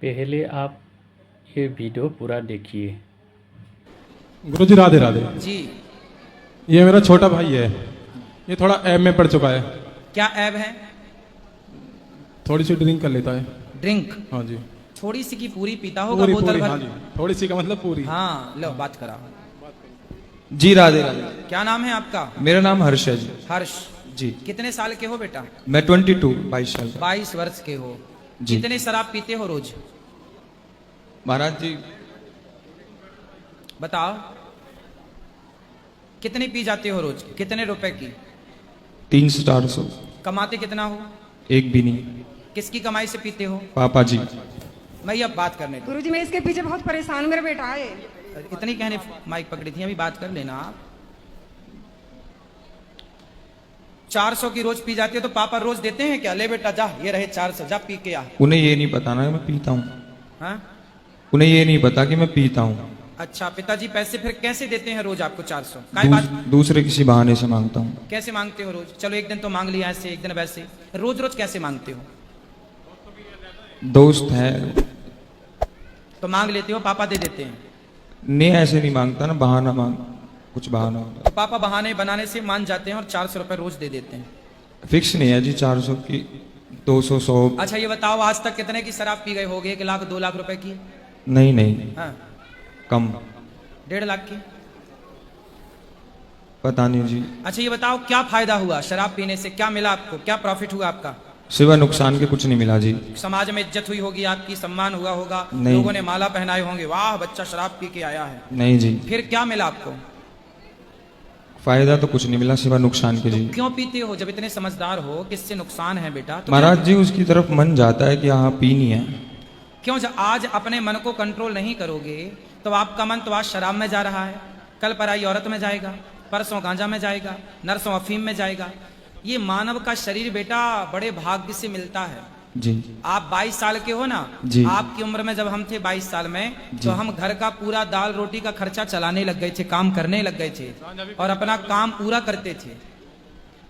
पहले आप ये वीडियो पूरा देखिए। गुरुजी राधे राधे। जी। ये मेरा छोटा भाई है, ये थोड़ा ऐब में पड़ चुका है। क्या ऐब है? थोड़ी सी ड्रिंक कर लेता है। ड्रिंक? हाँ जी। थोड़ी सी की पूरी पीता होगा पूरी बोतल पूरी, भर? हाँ जी, थोड़ी सी का मतलब पूरी। हाँ, लो बात करा। जी राधे राधे। क्या नाम है आपका? मेरा नाम हर्ष है जी। हर्ष जी। कितने साल के हो बेटा? मैं 22 साल का। 22 वर्ष के हो। जी। कितने शराब पीते हो रोज? महाराज जी बताओ, कितनी पी जाते हो रोज? कितने रुपए की? 300-400। कमाते कितना हो? एक भी नहीं। किसकी कमाई से पीते हो? पापा जी। मैं अब बात करने दो। गुरुजी मैं इसके पीछे बहुत परेशान हूँ, मेरा बेटा है। इतनी कहने माइक पकड़ी थी, अभी बात कर लेना आप। 400 की रोज पी जाती है तो पापा रोज देते हैं क्या? ले बेटा जा, ये रहे 400, जा पी के आ। उन्हें ये नहीं पता ना कि मैं पीता हूँ। हाँ? उन्हें ये नहीं पता कि मैं पीता हूँ। अच्छा, पिताजी पैसे फिर कैसे देते हैं रोज आपको 400? काय बात? दूसरे किसी बहाने से मांगता हूँ। कैसे मांगते हो रोज? चलो एक दिन तो मांग लिया ऐसे, एक दिन वैसे, रोज रोज कैसे मांगते हो? दोस्त है। तो मांग लेते हो, पापा दे देते हैं? नहीं ऐसे नहीं मांगता ना, बहाना मांग, कुछ बहाना होता तो पापा बहाने बनाने से मान जाते हैं और 400 रुपए रोज दे देते हैं? है। फिक्स नहीं है जी, 400 की, 200, 100। अच्छा ये बताओ, आज तक कितने की शराब पी गए होगे? 1 लाख, 2 लाख रुपए की? नहीं नहीं, हाँ, कम। 1.5 लाख की? पता नहीं जी। अच्छा ये बताओ, क्या फायदा हुआ शराब पीने से? क्या मिला आपको? क्या प्रॉफिट हुआ आपका? सिवा नुकसान के कुछ नहीं मिला जी। समाज में इज्जत हुई होगी आपकी, सम्मान हुआ होगा, नहीं। लोगों ने माला पहनाए होंगे, वाह बच्चा शराब पी के आया है। नहीं जी। फिर क्या मिला आपको? फायदा तो कुछ नहीं मिला सिवा नुकसान के जी। क्यों पीते हो जब इतने समझदार हो? किससे नुकसान है बेटा? तो महाराज जी उसकी तरफ मन जाता है कि हाँ पीनी है। क्यों आज अपने मन को कंट्रोल नहीं करोगे तो आपका मन तो आज शराब में जा रहा है, कल पराई औरत में जाएगा, परसों गांजा में जाएगा, नरसों अफीम में जाएगा। ये मानव का शरीर बेटा बड़े भाग्य से मिलता है। जी। आप 22 साल के हो ना? जी। आपकी उम्र में जब हम थे 22 साल में, जी। तो हम घर का पूरा दाल रोटी का खर्चा चलाने लग गए थे, काम करने लग गए थे और अपना काम पूरा करते थे।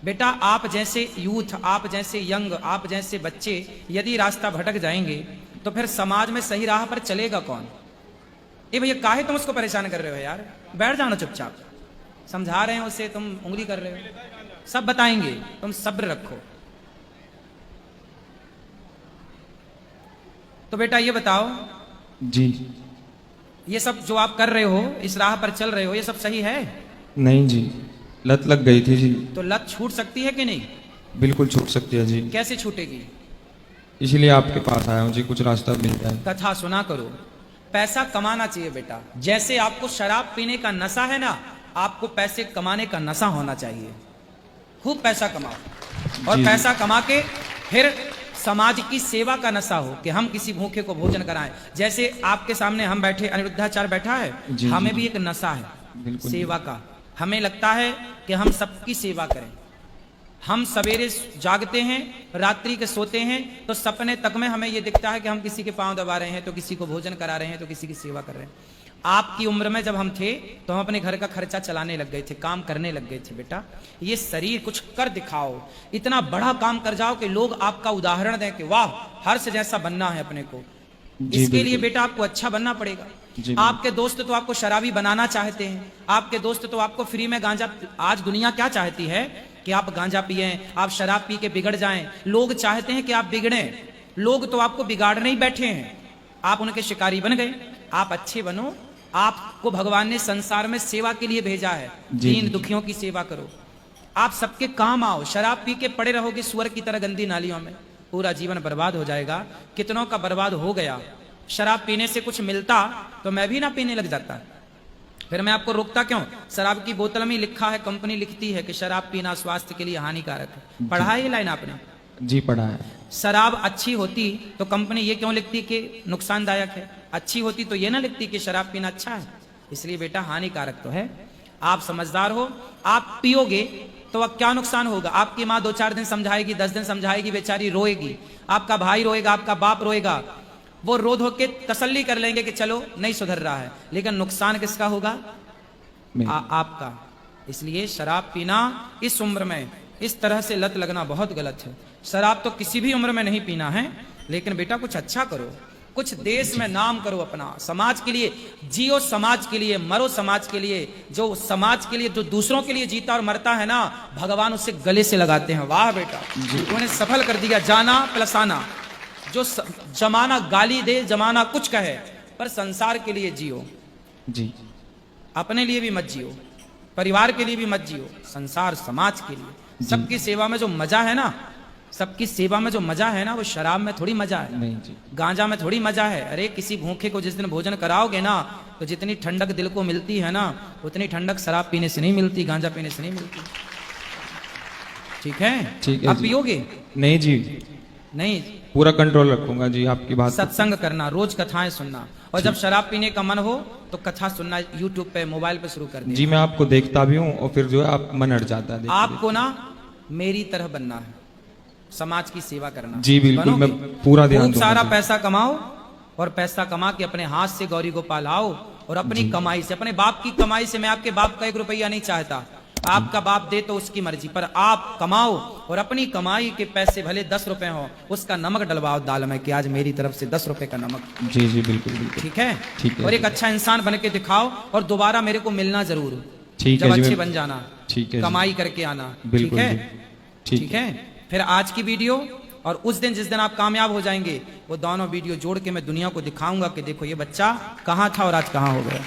बेटा आप जैसे यूथ, आप जैसे यंग, आप जैसे बच्चे यदि रास्ता भटक जाएंगे तो फिर समाज में सही राह पर चलेगा कौन? ए भैया काहे तुम उसको परेशान कर रहे हो यार? बैठ जाना चुपचाप। समझा रहे हैं उसे, तुम उंगली कर रहे हो। सब बताएंगे, तुम सब्र रखो। तो बेटा ये बताओ, जी। ये सब जो आप कर रहे हो, इस राह पर चल रहे हो, ये सब सही है? नहीं जी, लत लग गई थी जी। तो लत छूट सकती है कि नहीं? बिल्कुल छूट सकती है जी। कैसे छूटेगी? इसीलिए आपके पास आया हूँ जी, कुछ रास्ता मिल जाए। कथा सुना करो। पैसा कमाना चाहिए बेटा। जैसे आपको शराब पीने का नशा है ना, आपको पैसे कमाने का नशा होना चाहिए। खूब पैसा कमाओ और जी। पैसा कमा के फिर समाज की सेवा का नशा हो कि हम किसी भूखे को भोजन कराएं। जैसे आपके सामने हम बैठे, अनिरुद्धाचार्य बैठा है, जी, हमें जी, भी एक नशा है बिल्कुल। सेवा का। हमें लगता है कि हम सबकी सेवा करें। हम सवेरे जागते हैं, रात्रि के सोते हैं, तो सपने तक में हमें यह दिखता है कि हम किसी के पांव दबा रहे हैं, तो किसी को भोजन करा रहे हैं, तो किसी की सेवा कर रहे हैं। आपकी उम्र में जब हम थे तो हम अपने घर का खर्चा चलाने लग गए थे, काम करने लग गए थे। बेटा ये शरीर कुछ कर दिखाओ, इतना बड़ा काम कर जाओ कि लोग आपका उदाहरण दें कि वाह हर्ष जैसा बनना है अपने को। जी, इसके लिए बिल्कुल। बेटा आपको अच्छा बनना पड़ेगा। जी, आपके दोस्त तो आपको शराबी बनाना चाहते हैं, आपके दोस्त तो आपको फ्री में गांजा। आज दुनिया क्या चाहती है कि आप गांजा पिए, आप शराब पी के बिगड़ जाएं। लोग चाहते हैं कि आप बिगड़ें। लोग तो आपको बिगाड़ने ही बैठे हैं, आप उनके शिकारी बन गए। आप अच्छे बनो। आपको भगवान ने संसार में सेवा के लिए भेजा है, जी, दीन जी। दुखियों की सेवा करो। आप सबके काम आओ। शराब पी के पड़े रहोगे सुअर की तरह गंदी नालियों में, पूरा जीवन बर्बाद हो जाएगा। कितनों का बर्बाद हो गया। शराब पीने से कुछ मिलता तो मैं भी ना पीने लग जाता, फिर मैं आपको रोकता क्यों? शराब की बोतल में लिखा है, कंपनी लिखती है कि शराब पीना स्वास्थ्य के लिए हानिकारक है। पढ़ा है ये लाइन आपने? जी पढ़ा है। शराब अच्छी होती तो कंपनी ये क्यों लिखती कि नुकसानदायक है? अच्छी होती तो ये ना लिखती कि शराब पीना अच्छा है। इसलिए बेटा हानिकारक तो है। आप समझदार हो, आप पियोगे तो अब क्या नुकसान होगा? आपकी माँ 2-4 दिन समझाएगी, 10 दिन समझाएगी, बेचारी रोएगी, आपका भाई रोएगा, आपका बाप रोएगा, वो रो धो के तसल्ली कर लेंगे कि चलो नहीं सुधर रहा है, लेकिन नुकसान किसका होगा? आपका। इसलिए शराब पीना इस उम्र में इस तरह से लत लगना बहुत गलत है। शराब तो किसी भी उम्र में नहीं पीना है, लेकिन बेटा कुछ अच्छा करो, कुछ देश में नाम करो अपना, समाज के लिए जियो, समाज के लिए मरो, समाज के लिए। जो समाज के लिए, जो दूसरों के लिए जीता और मरता है ना, भगवान उसे गले से लगाते हैं। वाह बेटा, उन्हें सफल कर दिया, जाना प्लस आना। जो जमाना गाली दे, जमाना कुछ कहे, पर संसार के लिए जियो। जी अपने लिए भी मत जियो, परिवार के लिए भी मत जियो, संसार समाज के लिए। सबकी सेवा में जो मजा है ना, सबकी सेवा में जो मजा है ना, वो शराब में थोड़ी मजा है, नहीं जी, गांजा में थोड़ी मजा है। अरे किसी भूखे को जिस दिन भोजन कराओगे ना, तो जितनी ठंडक दिल को मिलती है ना, उतनी ठंडक शराब पीने से नहीं मिलती, गांजा पीने से नहीं मिलती। ठीक है, ठीक है आप जी। पियोगे? नहीं जी, नहीं, पूरा कंट्रोल रखूंगा जी आपकी बात पे। सत्संग करना, रोज कथाएं सुनना, और जब शराब पीने का मन हो तो कथा सुनना यूट्यूब पे, मोबाइल पे शुरू कर जी दिया। मैं आपको देखता भी हूँ और फिर जो है आप मन हट जाता है। आपको ना मेरी तरह बनना है, समाज की सेवा करना। जी बिल्कुल, बनोगे? मैं पूरा ध्यान खूब दूंगा सारा जी। पैसा कमाओ, और पैसा कमा के अपने हाथ से गौरी गोपाल आओ, और अपनी कमाई से, अपने बाप की कमाई से। मैं आपके बाप का 1 रुपया नहीं चाहता, आपका बाप दे तो उसकी मर्जी, पर आप कमाओ और अपनी कमाई के पैसे भले 10 रुपए हो, उसका नमक डलवाओ दाल में कि आज मेरी तरफ से 10 रुपए का नमक। जी जी बिल्कुल बिल्कुल। ठीक है, ठीक है। और एक अच्छा इंसान बन के दिखाओ, और दोबारा मेरे को मिलना जरूर। ठीक जब है जी, अच्छे मैं- बन जाना, ठीक है जी। कमाई करके आना। ठीक बिल्कुल है, जी, ठीक ठीक है। फिर आज की वीडियो और उस दिन जिस दिन आप कामयाब हो जाएंगे, वो दोनों वीडियो जोड़ के मैं दुनिया को दिखाऊंगा कि देखो ये बच्चा कहाँ था और आज कहाँ हो गया।